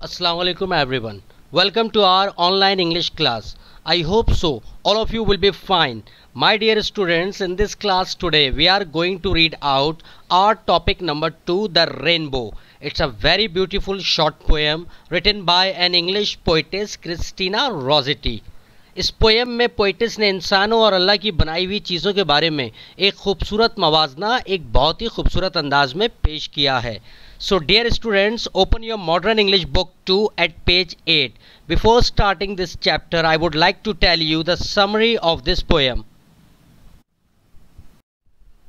Assalamu alaikum everyone. Welcome to our online English class. I hope so. All of you will be fine. My dear students, in this class today we are going to read out our topic number 2, The Rainbow. It's a very beautiful short poem written by an English poetess Christina Rossetti. इस poem में पोइटिस ने इंसानों और अल्लाह की बनाई हुई चीज़ों के बारे में एक खूबसूरत मवाजना एक बहुत ही खूबसूरत अंदाज में पेश किया है. So dear students, open your modern English book 2 at page 8. Before starting this chapter, I would like to tell you the summary of this poem.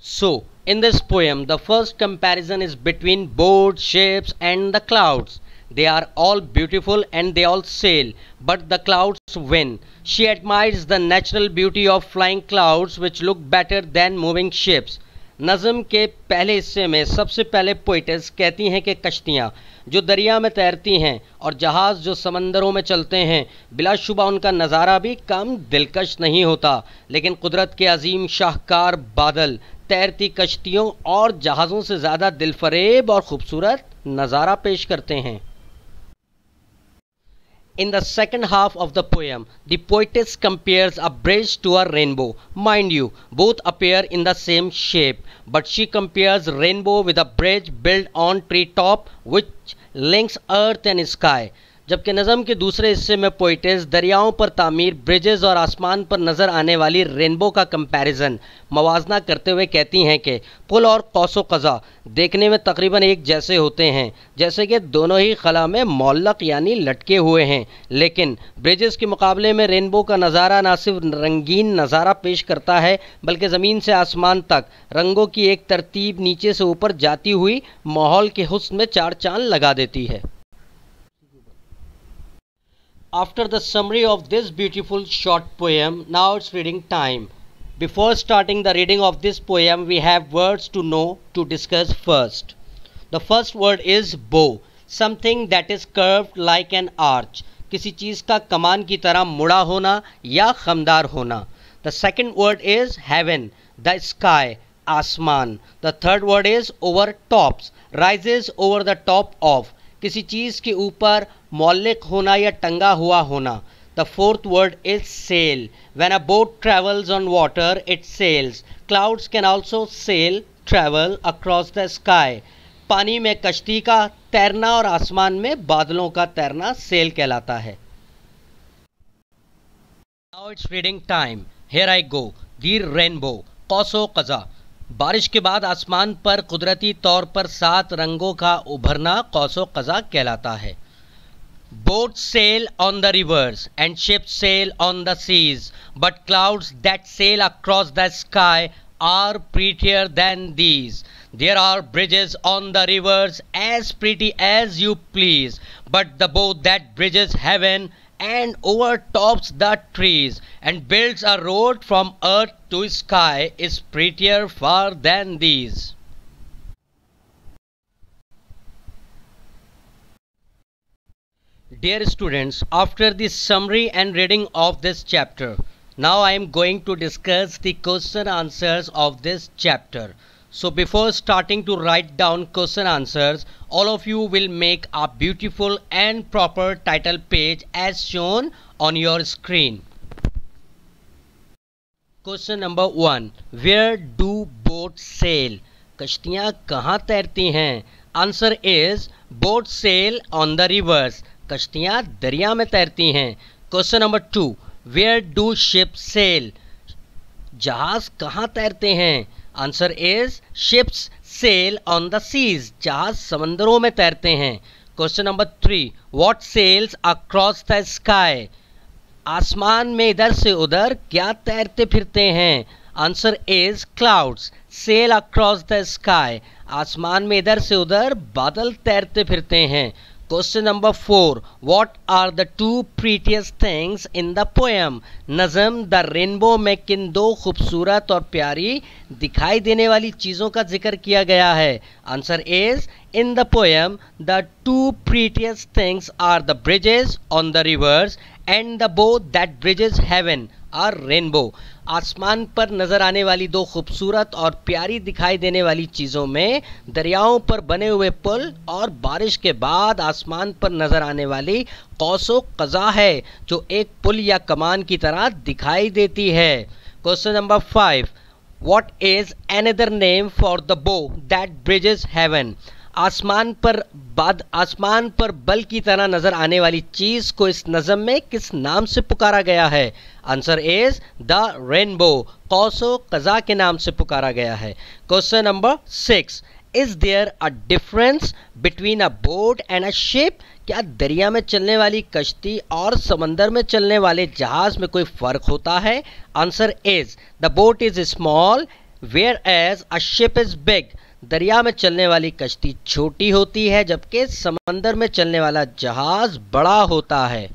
So in this poem, the first comparison is between boats, ships and the clouds. They are all beautiful and they all sail, but the clouds win. She admires the natural beauty of flying clouds which look better than moving ships. नज़म के पहले हिस्से में सबसे पहले poetess कहती हैं कि कश्तियाँ जो दरिया में तैरती हैं और जहाज़ जो समंदरों में चलते हैं बिलाशुबा उनका नज़ारा भी कम दिलकश नहीं होता, लेकिन कुदरत के अजीम शाहकार बादल तैरती कश्तियों और जहाज़ों से ज़्यादा दिलफरेब और ख़ूबसूरत नज़ारा पेश करते हैं. In the second half of the poem, the poetess compares a bridge to a rainbow. Mind you, both appear in the same shape, but she compares rainbow with a bridge built on treetop which links earth and sky. जबकि नज़म के दूसरे हिस्से में poetess दरियाओं पर तामीर bridges और आसमान पर नज़र आने वाली रेनबो का कंपैरिजन मवाजना करते हुए कहती हैं कि पुल और कौसो क़ज़ा देखने में तकरीबन एक जैसे होते हैं, जैसे कि दोनों ही खला में मौल्लक यानी लटके हुए हैं, लेकिन ब्रिजेस के मुकाबले में रेनबो का नज़ारा न सिर्फ रंगीन नज़ारा पेश करता है बल्कि ज़मीन से आसमान तक रंगों की एक तरतीब नीचे से ऊपर जाती हुई माहौल के हुस्न में चार चांद लगा देती है. After the summary of this beautiful short poem, now it's reading time. Before starting the reading of this poem, we have words to know to discuss first. The first word is bow, something that is curved like an arch. किसी चीज़ का कमान की तरह मुड़ा होना या खमदार होना. The second word is heaven, the sky, आसमान. The third word is over tops, rises over the top of. किसी चीज़ के ऊपर मौलिक होना या टंगा हुआ होना. The fourth word is sail. When a boat travels on water, it sails. Clouds can also sail, travel across the sky. पानी में कश्ती का तैरना और आसमान में बादलों का तैरना सेल कहलाता है. Now it's reading time. Here I go. The rainbow. कौसो क़ज़ा. बारिश के बाद आसमान पर कुदरती तौर पर 7 रंगों का उभरना कौसो क़ज़ा कहलाता है. Boats sail on the rivers and ships sail on the seas, but clouds that sail across the sky are prettier than these. There are bridges on the rivers as pretty as you please, but the boat that bridges heaven and overtops the trees and builds a road from earth to sky is prettier far than these. Dear students, after the summary and reading of this chapter, now I am going to discuss the question answers of this chapter. So before starting to write down question answers, all of you will make a beautiful and proper title page as shown on your screen. Question number 1. Where do boats sail? कश्तियाँ कहाँ तैरती हैं? Answer is boats sail on the rivers. कश्तियाँ दरिया में तैरती हैं. Question number 2. Where do ships sail? जहाज़ कहाँ तैरते हैं? Answer is ships sail on the seas. जहाज़ समंदरों में तैरते हैं. Question number 3. What sails across the sky? आसमान में इधर से उधर क्या तैरते फिरते हैं? Answer is clouds sail across the sky. आसमान में इधर से उधर बादल तैरते फिरते हैं. Question number 4. What are the 2 prettiest things in the poem? नज़म द रेनबो में किन 2 खूबसूरत और प्यारी दिखाई देने वाली चीज़ों का जिक्र किया गया है? Answer is in the poem the 2 prettiest things are the bridges on the rivers and the boat that bridges heaven a rainbow. आसमान पर नज़र आने वाली दो खूबसूरत और प्यारी दिखाई देने वाली चीज़ों में दरियाओं पर बने हुए पुल और बारिश के बाद आसमान पर नज़र आने वाली कौसो कज़ा है, जो एक पुल या कमान की तरह दिखाई देती है। Question number 5, What is another name for the bow that bridges heaven? आसमान पर बल की तरह नजर आने वाली चीज को इस नज़म में किस नाम से पुकारा गया है? आंसर इज द रेनबो, कौसो कज़ा के नाम से पुकारा गया है। Question number 6, is there a difference between a boat and a ship? क्या दरिया में चलने वाली कश्ती और समंदर में चलने वाले जहाज में कोई फर्क होता है? Answer is the boat is small whereas a ship is big. दरिया में चलने वाली कश्ती छोटी होती है जबकि समंदर में चलने वाला जहाज बड़ा होता है।